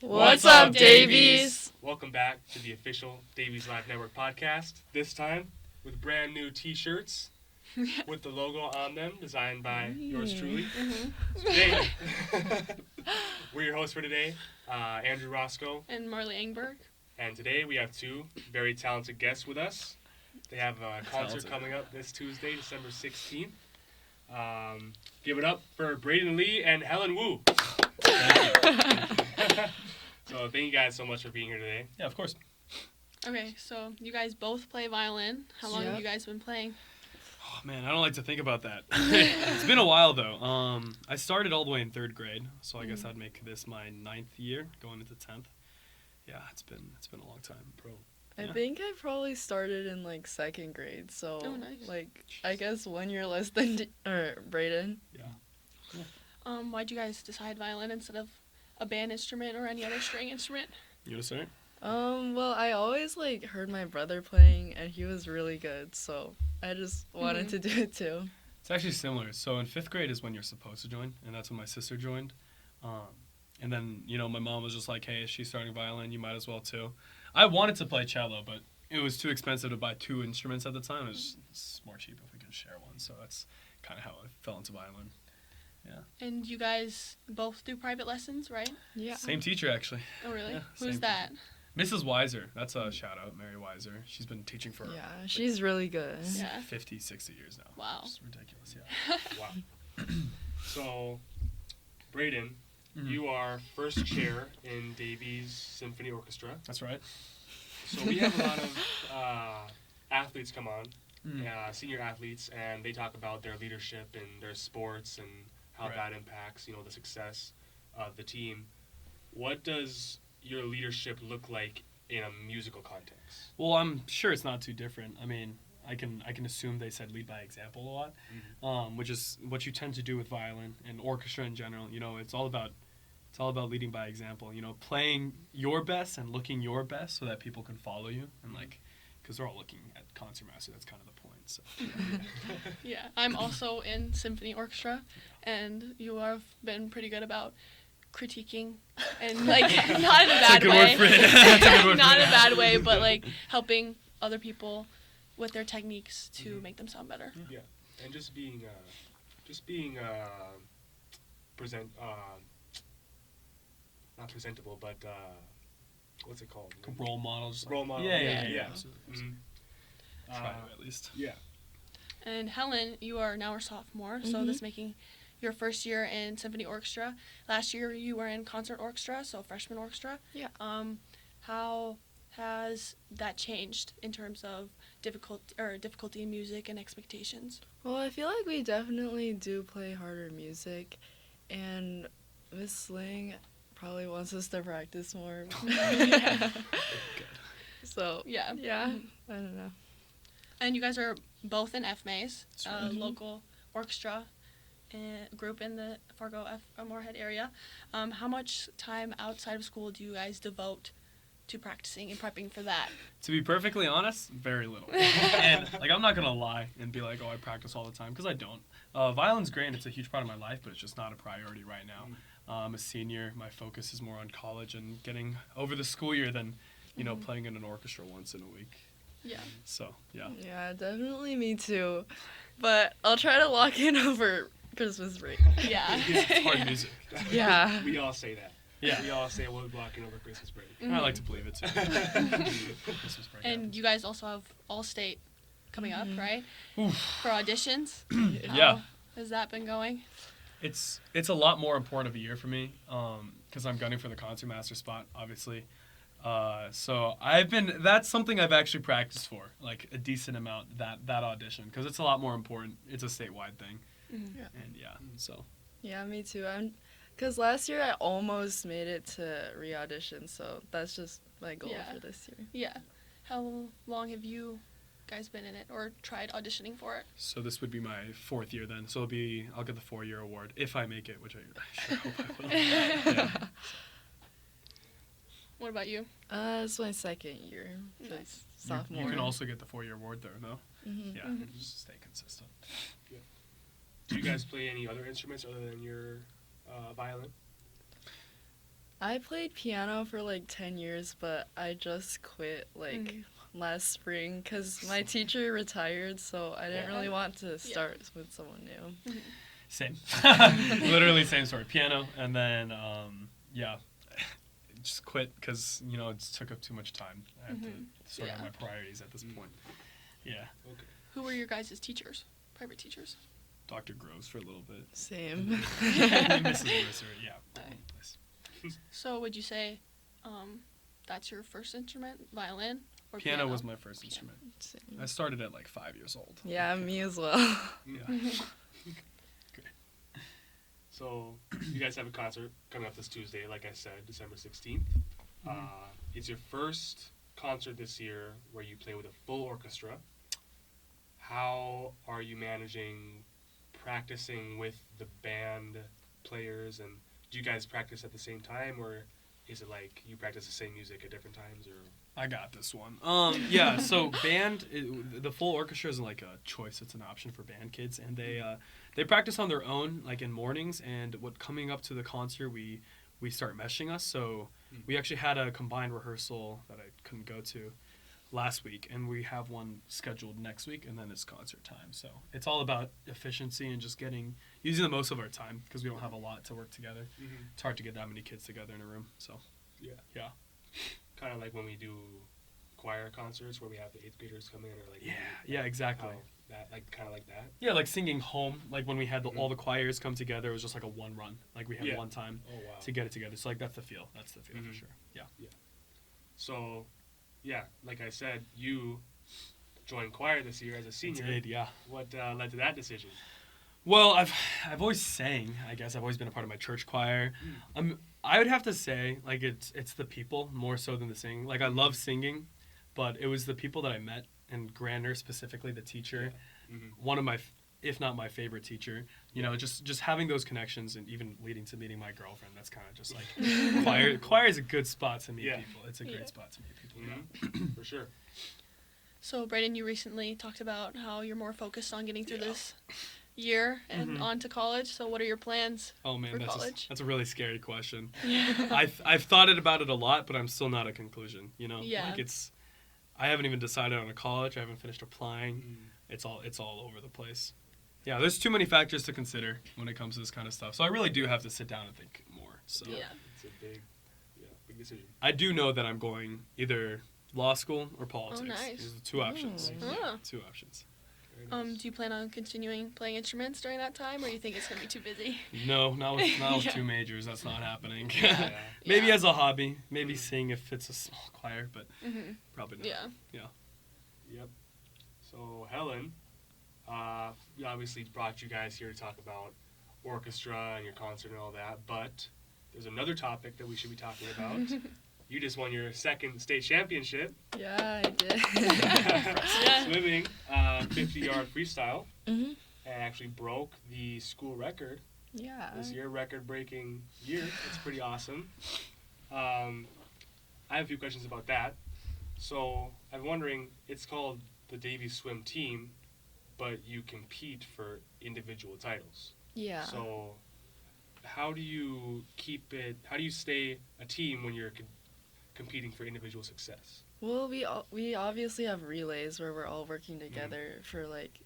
What's up, Davies? Welcome back to the official Davies Live Network podcast. This time with brand new t-shirts with the logo on them, designed by yours truly. Today, we're your hosts for today, Andrew Roscoe and Marley Engberg. And today we have two very talented guests with us. They have a concert coming up this Tuesday, December 16th. Give it up for Braden Lee and Helen Wu. So thank you guys so much for being here today. Yeah, of course. Okay, so you guys both play violin. How long have you guys been playing? Oh, man, I don't like to think about that. It's been a while, though. I started all the way in 3rd grade, so I guess I'd make this my 9th year, going into 10th. Yeah, it's been a long time, bro. I think I probably started in 2nd grade, so nice. I guess 1 year less than Braden. Yeah. Why'd you guys decide violin instead of a band instrument or any other string instrument? You want to start? Well, I always heard my brother playing, and he was really good, so I just wanted to do it too. It's actually similar. So in 5th grade is when you're supposed to join, and that's when my sister joined. And then, my mom was just like, hey, is she starting violin? You might as well too. I wanted to play cello, but it was too expensive to buy 2 instruments at the time. It's more cheap if we could share one. So that's kind of how I fell into violin. Yeah. And you guys both do private lessons, right? Yeah. Same teacher, actually. Oh, really? Yeah, Who's that? Mrs. Weiser. That's a shout-out, Mary Weiser. She's been teaching for she's really good. 50, 60 years now. Wow. It's ridiculous, yeah. Wow. So, Braden, you are first chair in Davies Symphony Orchestra. That's right. So we have a lot of athletes come on, senior athletes, and they talk about their leadership in their sports and how that impacts, the success of the team. What does your leadership look like in a musical context? Well, I'm sure it's not too different. I mean, I can assume they said lead by example a lot, which is what you tend to do with violin and orchestra in general. It's all about leading by example. Playing your best and looking your best so that people can follow you, and because they're all looking at concertmaster. That's kind of the point. So. Yeah, I'm also in symphony orchestra, and you have been pretty good about critiquing, and not in a bad way. Not in a bad way, but helping other people with their techniques to make them sound better. Yeah, and just being not presentable, but what's it called? Role models. Role model. Yeah. Absolutely. Try to at least. Yeah. And Helen, you are now a sophomore, so this is making your first year in symphony orchestra. Last year you were in concert orchestra, so freshman orchestra. Yeah. How has that changed in terms of difficulty in music and expectations? Well, I feel like we definitely do play harder music, and Miss Sling probably wants us to practice more. So, I don't know. And you guys are both in FMAs, local orchestra group in the Fargo Moorhead area. How much time outside of school do you guys devote to practicing and prepping for that? To be perfectly honest, very little. And I'm not gonna lie and be like, oh, I practice all the time, because I don't. Violin's great and it's a huge part of my life, but it's just not a priority right now. I'm a senior. My focus is more on college and getting over the school year than, playing in an orchestra once in a week. Yeah. So, yeah. Yeah, definitely me too. But I'll try to lock in over Christmas break. Yeah. It's hard music. Yeah. We all say that. Yeah. We all say we'll be blocking over Christmas break. I like to believe it too. Christmas break And you guys also have All-State coming up, right? Oof. For auditions. Yeah. How has that been going? It's a lot more important of a year for me, because I'm gunning for the concertmaster spot, obviously. So that's something I've actually practiced for, a decent amount, that audition, because it's a lot more important. It's a statewide thing. Yeah. And so. Yeah, me too. Because last year I almost made it to re-audition, so that's just my goal for this year. Yeah. How long have you guys been in it or tried auditioning for it? So this would be my 4th year then. So I'll get the 4-year award if I make it, which I sure hope I will. Yeah. What about you? It's my 2nd year. Nice. Sophomore. You can also get the 4-year award there, though. Mm-hmm. Yeah, just stay consistent. Yeah. Do you guys play any other instruments other than your violin? I played piano for like 10 years, but I just quit like last spring because my teacher retired, so I didn't really want to start with someone new. Same. Literally same story. Piano, and then, just quit because, it took up too much time. I had to sort out my priorities at this point. Yeah. Okay. Who were your guys' teachers? Private teachers? Dr. Groves for a little bit. Same. Mrs. Mercer, yeah. So would you say that's your first instrument, violin, or Piano? piano Was my first instrument. Same. I started at like 5 years old. Yeah, me as well. Yeah. So, you guys have a concert coming up this Tuesday, like I said, December 16th. It's your first concert this year where you play with a full orchestra. How are you managing practicing with the band players, and do you guys practice at the same time, or is it like you practice the same music at different times? Or I got this one. So band, the full orchestra isn't like a choice; it's an option for band kids, and they practice on their own, like in mornings. And coming up to the concert, we start meshing us. So we actually had a combined rehearsal that I couldn't go to last week, and we have one scheduled next week, and then it's concert time. So it's all about efficiency and just using the most of our time because we don't have a lot to work together. It's hard to get that many kids together in a room. So yeah. Kind of like when we do choir concerts where we have the 8th graders come in, or like exactly. Kind of like that. Yeah, like singing home, like when we had all the choirs come together, it was just like a one run. Like we had one time to get it together. So like that's the feel. That's the feel for sure. Yeah. So, like I said, you joined choir this year as a senior. I did, yeah. What led to that decision? Well, I've always sang. I guess I've always been a part of my church choir. I would have to say like it's the people more so than the singing. Like I love singing, but it was the people that I met, and Grander specifically, the teacher, one of my, if not my favorite teacher. Just having those connections, and even leading to meeting my girlfriend. That's kind of just like choir is a good spot to meet people. It's a great spot to meet people. For sure. So Braden, you recently talked about how you're more focused on getting through this year and on to college. So what are your plans for college? That's a really scary question. I've thought about it a lot, but I'm still not at conclusion. I haven't even decided on a college. I haven't finished applying. It's all over the place. Yeah, there's too many factors to consider when it comes to this kind of stuff. So I really do have to sit down and think more. So it's a big decision. I do know that I'm going either law school or politics. Oh, nice. These are the two options. Two options. Do you plan on continuing playing instruments during that time, or you think it's going to be too busy? No, not with two majors. That's not happening. Maybe as a hobby. Maybe sing if it's a small choir, but probably not. Yeah. Yep. So, Helen, we obviously brought you guys here to talk about orchestra and your concert and all that, but there's another topic that we should be talking about. You just won your second state championship. Yeah, I did. Swimming, 50-yard freestyle, and actually broke the school record. Yeah. This year, record-breaking year. It's pretty awesome. I have a few questions about that. So I'm wondering, it's called the Davies swim team, but you compete for individual titles. Yeah. So how do you stay a team when you're competing for individual success? Well, we obviously have relays where we're all working together for like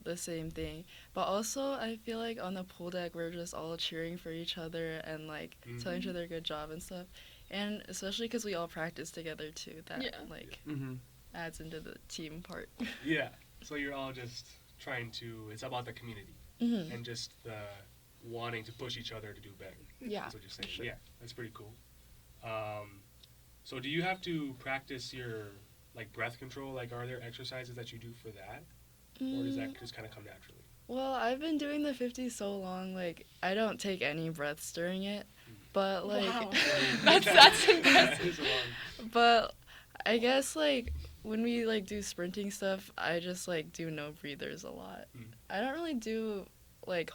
the same thing, but also I feel like on the pool deck we're just all cheering for each other and like telling each other good job and stuff, and especially because we all practice together too, that adds into the team part. Yeah, so you're all just trying to, it's about the community and just the wanting to push each other to do better. Yeah, that's what you're saying. sure. Yeah, that's pretty cool. So do you have to practice your like breath control? Like, are there exercises that you do for that, or does that just kind of come naturally? Well, I've been doing the 50 so long, like I don't take any breaths during it, but like wow. that's impressive. But I guess like when we like do sprinting stuff, I just like do no breathers a lot. I don't really do like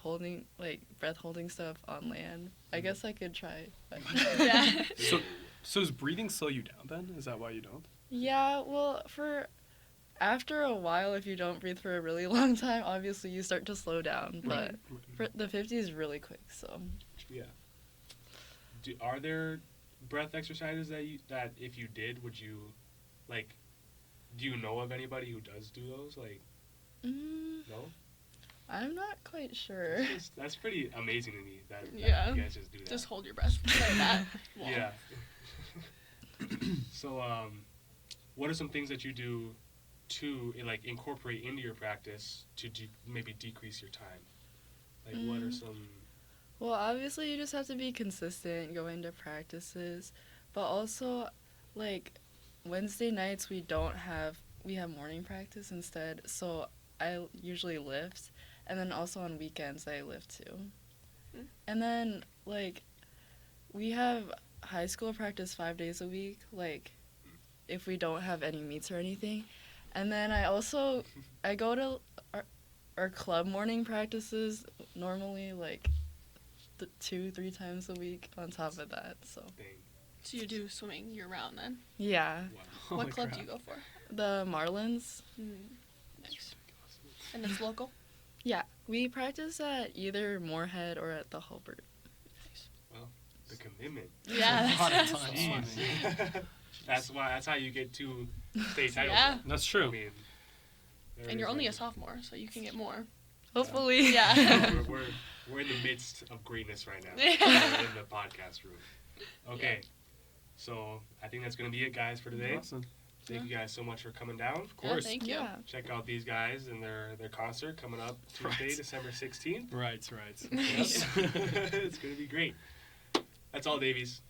breath holding stuff on land. I guess I could try. But Yeah. So does breathing slow you down then? Is that why you don't? Yeah, well, after a while, if you don't breathe for a really long time, obviously you start to slow down. Right. But for the 50 is really quick, so. Yeah. Are there breath exercises that if you did, would you, like, do you know of anybody who does do those? Like, no? I'm not quite sure. That's pretty amazing to me that you guys just do that. Just hold your breath like that. Wall. Yeah. So, what are some things that you do to like incorporate into your practice to maybe decrease your time? Like, what are some? Well, obviously, you just have to be consistent going to practices, but also, like, Wednesday nights we have morning practice instead. So I usually lift, and then also on weekends I lift too. And then like we have high school practice 5 days a week, like if we don't have any meets or anything. And then I go to our club morning practices normally like 2-3 times a week on top of that. So So you do swimming year round then? yeah. Wow. What club do you go for? The Marlins. Nice. And it's local? Yeah, we practice at either Moorhead or at the Hulbert. Nice. Well, the commitment. Yeah, That's how you get 2 state titles. Yeah. That's true. I mean, And you're only a sophomore, so you can get more. Hopefully. Yeah. we're in the midst of greatness right now. Yeah. In the podcast room. Okay. So I think that's gonna be it, guys, for today. Awesome. Thank you guys so much for coming down. Of course. Thank you. Yeah. Check out these guys and their concert coming up Tuesday, Right. December 16th. Right. Yes. It's gonna be great. That's all, Davies.